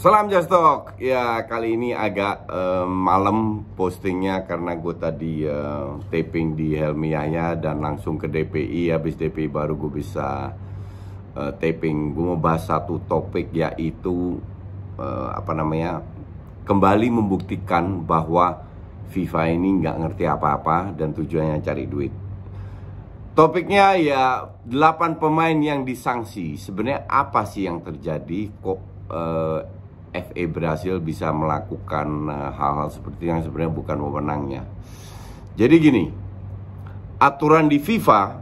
Salam Jastok. Ya, kali ini agak malam postingnya karena gue tadi taping di Helmi Yahya dan langsung ke DPI. Habis DPI baru gue bisa taping. Gue mau bahas satu topik, yaitu kembali membuktikan bahwa FIFA ini nggak ngerti apa-apa dan tujuannya cari duit. Topiknya ya 8 pemain yang disanksi. Sebenarnya apa sih yang terjadi? Kok FA Brasil bisa melakukan hal-hal seperti yang sebenarnya bukan wewenangnya. Jadi gini, aturan di FIFA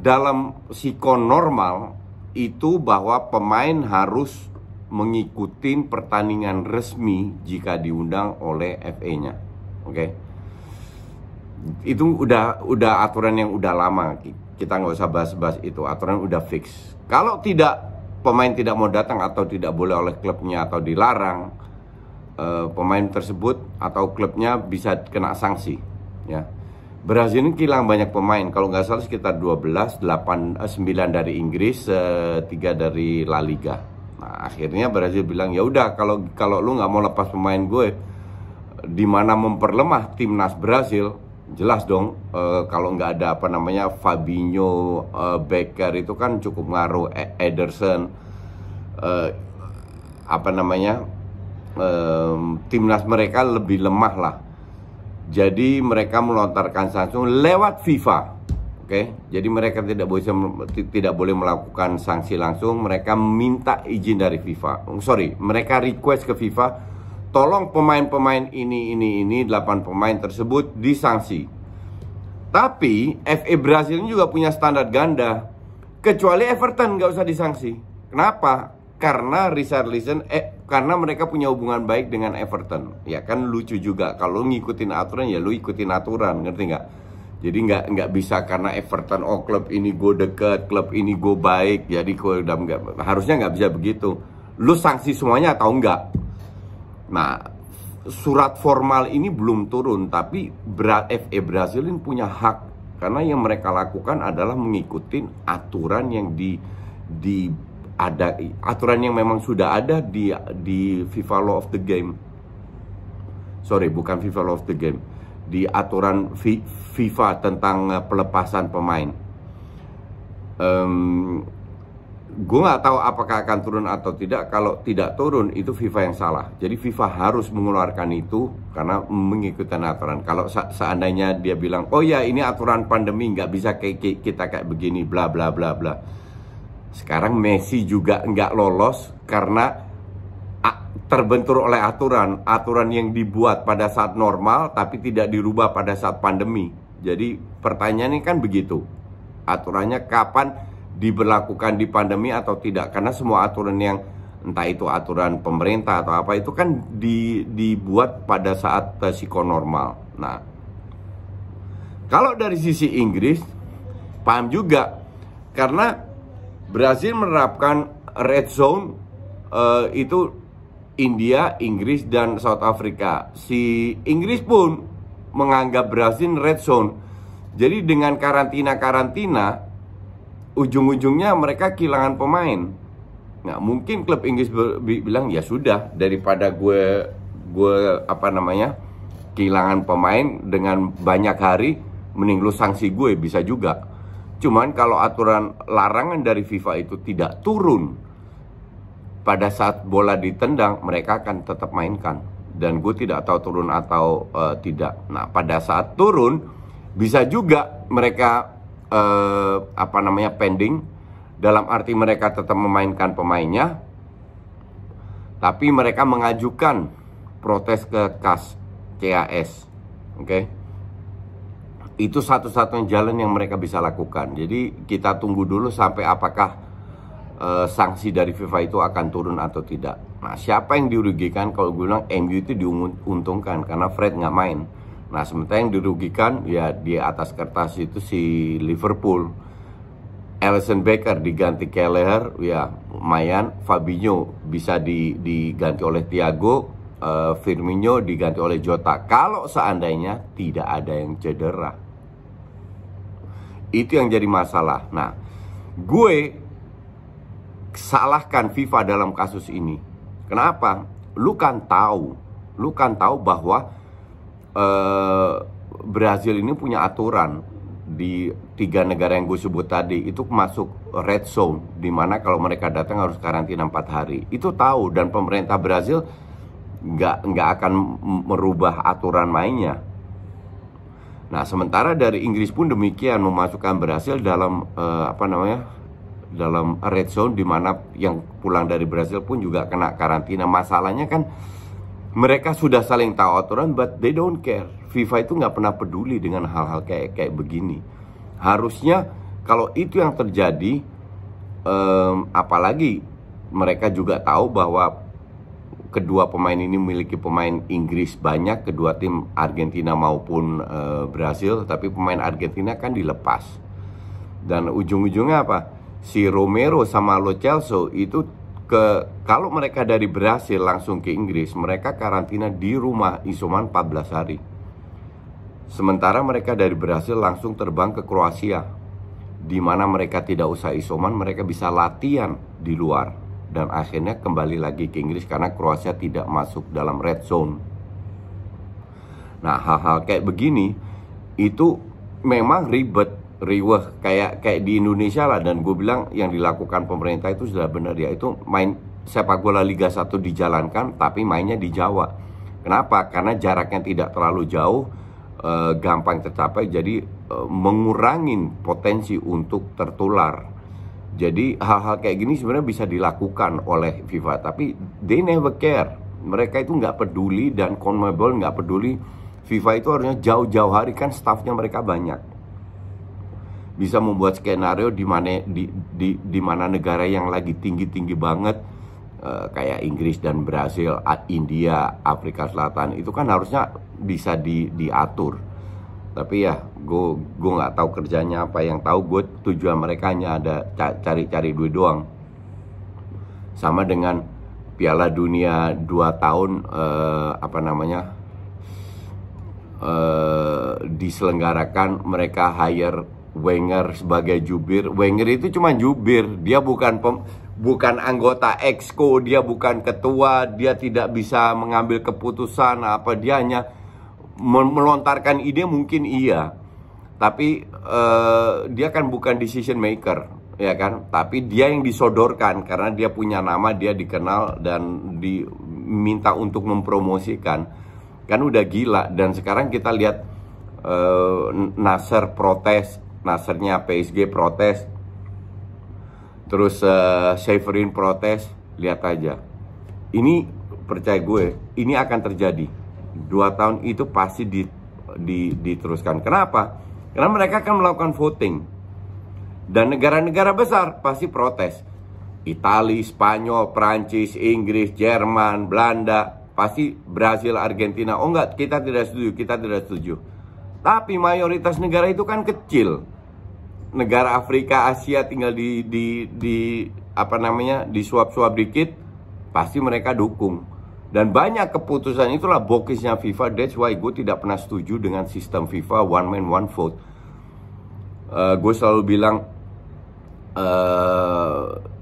dalam sikon normal itu bahwa pemain harus mengikuti pertandingan resmi jika diundang oleh FA-nya. Oke. Itu udah aturan yang udah lama. Kita nggak usah bahas-bahas itu. Aturan udah fix. Kalau pemain tidak mau datang atau tidak boleh oleh klubnya atau dilarang, pemain tersebut atau klubnya bisa kena sanksi. Ya, Brasil ini kehilangan banyak pemain. Kalau nggak salah sekitar 12, 9 dari Inggris, 3 dari La Liga. Nah, akhirnya Brasil bilang, ya udah kalau lu nggak mau lepas pemain gue, di mana memperlemah timnas Brasil. Jelas dong, kalau nggak ada Fabinho, Becker itu kan cukup ngaruh, Ederson, timnas mereka lebih lemah lah. Jadi mereka melontarkan sanksi lewat FIFA, oke? Jadi mereka tidak boleh melakukan sanksi langsung. Mereka minta izin dari FIFA. Mereka request ke FIFA, tolong pemain-pemain ini 8 pemain tersebut disanksi. Tapi FA Brasil ini juga punya standar ganda. Kecuali Everton nggak usah disanksi. Kenapa? Karena karena mereka punya hubungan baik dengan Everton. Ya kan lucu juga, kalau lu ngikutin aturan ya lu ikutin aturan, ngerti nggak? Jadi nggak bisa karena Everton, oh klub ini gue deket, klub ini gue baik, jadi harusnya nggak bisa begitu. Lu sanksi semuanya atau enggak? Nah, surat formal ini belum turun, tapi FA Brasil ini punya hak, karena yang mereka lakukan adalah mengikuti aturan yang aturan yang memang sudah ada di FIFA Law of the Game. Bukan FIFA Law of the Game, di aturan FIFA tentang pelepasan pemain. Gue nggak tahu apakah akan turun atau tidak. Kalau tidak turun, itu FIFA yang salah. Jadi FIFA harus mengeluarkan itu karena mengikuti aturan. Kalau seandainya dia bilang, oh ya ini aturan pandemi, nggak bisa kita kayak begini, bla bla bla bla. Sekarang Messi juga nggak lolos karena terbentur oleh aturan yang dibuat pada saat normal tapi tidak dirubah pada saat pandemi. Jadi pertanyaannya kan begitu, aturannya kapan diberlakukan di pandemi atau tidak? Karena semua aturan yang entah itu aturan pemerintah atau apa itu kan dibuat pada saat sikon normal. Nah, kalau dari sisi Inggris paham juga, karena Brasil menerapkan red zone, itu India, Inggris dan South Africa. Si Inggris pun menganggap Brasil red zone. Jadi dengan karantina ujung-ujungnya mereka kehilangan pemain. Nah, mungkin klub Inggris bilang ya sudah, daripada gue kehilangan pemain dengan banyak hari, mending lu sanksi gue. Bisa juga. Cuman kalau aturan larangan dari FIFA itu tidak turun pada saat bola ditendang, mereka akan tetap mainkan. Dan gue tidak tahu turun atau tidak. Nah, pada saat turun bisa juga mereka pending, dalam arti mereka tetap memainkan pemainnya, tapi mereka mengajukan protes ke CAS. Oke? Itu satu-satunya jalan yang mereka bisa lakukan. Jadi kita tunggu dulu sampai apakah sanksi dari FIFA itu akan turun atau tidak. Nah, siapa yang dirugikan? Kalau gue bilang MU itu diuntungkan karena Fred nggak main. Nah, sementara yang dirugikan ya di atas kertas itu si Liverpool. Alisson Becker diganti Kelleher, ya lumayan. Fabinho bisa diganti oleh Thiago, Firmino diganti oleh Jota. Kalau seandainya tidak ada yang cedera, itu yang jadi masalah. Nah, gue salahkan FIFA dalam kasus ini. Kenapa? Lu kan tahu bahwa Brazil ini punya aturan di 3 negara yang gue sebut tadi itu masuk red zone, dimana kalau mereka datang harus karantina 4 hari. Itu tahu, dan pemerintah Brazil nggak akan merubah aturan mainnya. Nah, sementara dari Inggris pun demikian, memasukkan Brazil dalam dalam red zone, dimana yang pulang dari Brazil pun juga kena karantina. Masalahnya kan mereka sudah saling tahu aturan, but they don't care. FIFA itu nggak pernah peduli dengan hal-hal kayak begini. Harusnya kalau itu yang terjadi, apalagi mereka juga tahu bahwa kedua pemain ini memiliki pemain Inggris banyak, kedua tim Argentina maupun Brazil, tapi pemain Argentina kan dilepas. Dan ujung-ujungnya apa? Si Romero sama Lo Celso itu kalau mereka dari Brasil langsung ke Inggris, mereka karantina di rumah isoman 14 hari. Sementara mereka dari Brasil langsung terbang ke Kroasia, di mana mereka tidak usah isoman, mereka bisa latihan di luar. Dan akhirnya kembali lagi ke Inggris karena Kroasia tidak masuk dalam red zone. Nah, hal-hal kayak begini itu memang ribet, riweh kayak di Indonesia lah. Dan gue bilang yang dilakukan pemerintah itu sudah benar, yaitu main sepak bola Liga 1 dijalankan tapi mainnya di Jawa. Kenapa? Karena jaraknya tidak terlalu jauh, gampang tercapai, jadi mengurangin potensi untuk tertular. Jadi hal-hal kayak gini sebenarnya bisa dilakukan oleh FIFA, tapi they never care. Mereka itu nggak peduli, dan CONMEBOL nggak peduli. FIFA itu harusnya jauh-jauh hari, kan staffnya mereka banyak, bisa membuat skenario di mana negara yang lagi tinggi-tinggi banget, kayak Inggris dan Brasil, India, Afrika Selatan, itu kan harusnya bisa diatur. Tapi ya gue nggak tahu kerjanya apa. Yang tahu gue tujuan mereka hanya ada cari-cari duit doang. Sama dengan Piala Dunia 2 tahun diselenggarakan, mereka hire Wenger sebagai jubir. Wenger itu cuma jubir, dia bukan anggota exco, dia bukan ketua, dia tidak bisa mengambil keputusan apa. Dia hanya melontarkan ide, mungkin iya, tapi dia kan bukan decision maker, ya kan? Tapi dia yang disodorkan karena dia punya nama, dia dikenal dan diminta untuk mempromosikan. Kan udah gila. Dan sekarang kita lihat Nasser protes, Nassernya PSG protes, terus Severin protes. Lihat aja, ini percaya gue, ini akan terjadi. 2 tahun itu pasti diteruskan. Kenapa? Karena mereka akan melakukan voting, dan negara-negara besar pasti protes. Italia, Spanyol, Prancis, Inggris, Jerman, Belanda, pasti Brasil, Argentina. Oh enggak, kita tidak setuju. Tapi mayoritas negara itu kan kecil. Negara Afrika, Asia tinggal disuap-suap dikit, pasti mereka dukung. Dan banyak keputusan, itulah bokisnya FIFA. That's why gue tidak pernah setuju dengan sistem FIFA one man one vote. Gue selalu bilang,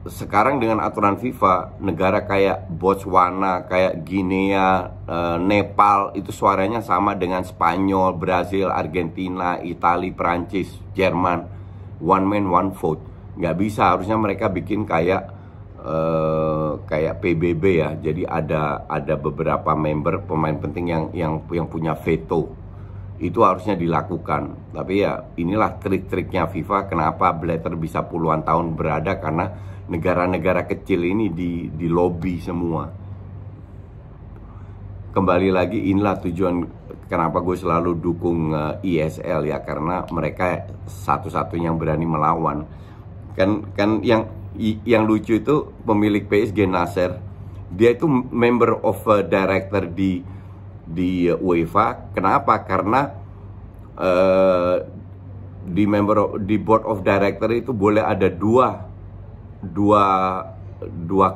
sekarang dengan aturan FIFA, negara kayak Botswana, kayak Guinea, Nepal, itu suaranya sama dengan Spanyol, Brasil, Argentina, Italia, Prancis, Jerman. One man one vote. Nggak bisa, harusnya mereka bikin kayak PBB ya. Jadi ada beberapa member, pemain penting yang punya veto. Itu harusnya dilakukan. Tapi ya inilah trik-triknya FIFA. Kenapa Blatter bisa puluhan tahun berada, karena negara-negara kecil ini di lobby semua. Kembali lagi, inilah tujuan kenapa gue selalu dukung ISL ya, karena mereka satu-satunya yang berani melawan. Kan yang lucu itu pemilik PSG, Nasser, dia itu member of director di UEFA. Kenapa? Karena di board of director itu boleh ada dua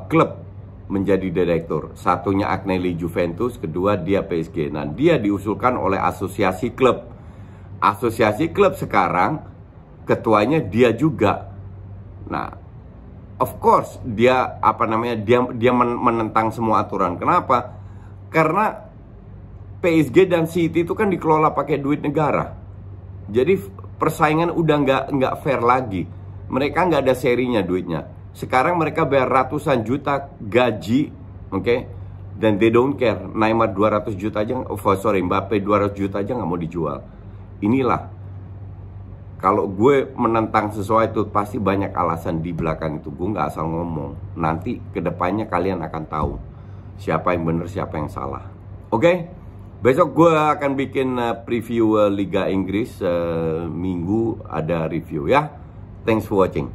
klub menjadi direktur. Satunya Agnelli Juventus, kedua dia PSG. Nah, dia diusulkan oleh asosiasi klub. Asosiasi klub sekarang ketuanya dia juga. Nah, of course dia menentang semua aturan. Kenapa? Karena PSG dan City itu kan dikelola pakai duit negara. Jadi persaingan udah nggak fair lagi. Mereka nggak ada serinya duitnya. Sekarang mereka bayar ratusan juta gaji, oke? Dan they don't care. Neymar 200 juta aja, Mbappe 200 juta aja nggak mau dijual. Inilah, kalau gue menentang sesuatu pasti banyak alasan di belakang itu. Gue nggak asal ngomong. Nanti kedepannya kalian akan tahu siapa yang benar, siapa yang salah. Oke? Besok gue akan bikin preview Liga Inggris. Minggu ada review ya. Thanks for watching.